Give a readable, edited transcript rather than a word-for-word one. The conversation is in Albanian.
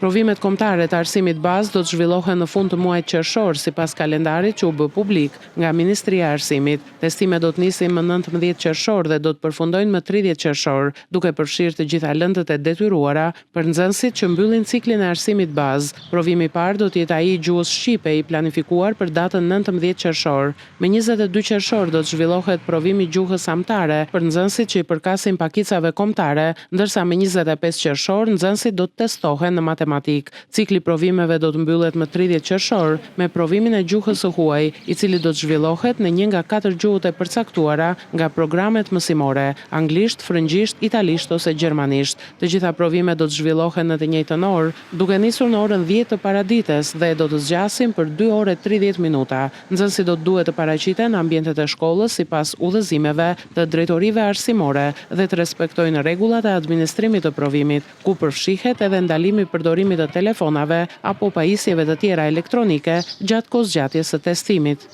Provimet kombëtare të arsimit bazë do të zhvillohen në fund të muajit qershor sipas kalendarit që u bë publik nga Ministria e Arsimit. Testimet do të nisin më 19 qershor dhe do të përfundojnë më 30 qershor, duke përfshirë të gjitha lëndët e detyruara për nxënësit që mbyllin ciklin e arsimit bazë. Provimi i parë do të jetë ai i gjuhës shqipe i planifikuar për datën 19 qershor. Me 22 qershor do të zhvillohet provimi i gjuhës amtare për nxënësit që i përkasin pakicave kombëtare, ndërsa me 25 qershor nxënësit do të testohen në matematikë. Cikli provimeve do të mbyllet më 30 qershor me provimin e gjuhës së huaj, i cili do të zhvillohet në një nga 4 gjuhët e përcaktuara nga programet mësimore: anglisht, frëngjisht, italisht ose gjermanisht. Të gjitha provimet do të zhvillohen në të njëjtën orë, duke nisur në orën 10 të paradites dhe do të zgjasin për 2 orë e 30 minuta. Nxënësit do të duhet të paraqiten në ambientet e shkollës sipas udhëzimeve të drejtorive arsimore dhe të respektojnë rregullat e administrimit të provimit, ku përfshihet edhe ndalimi i përdorimit të telefonave apo pajisjeve të tjera elektronike gjatë kohëzgjatjes së testimit.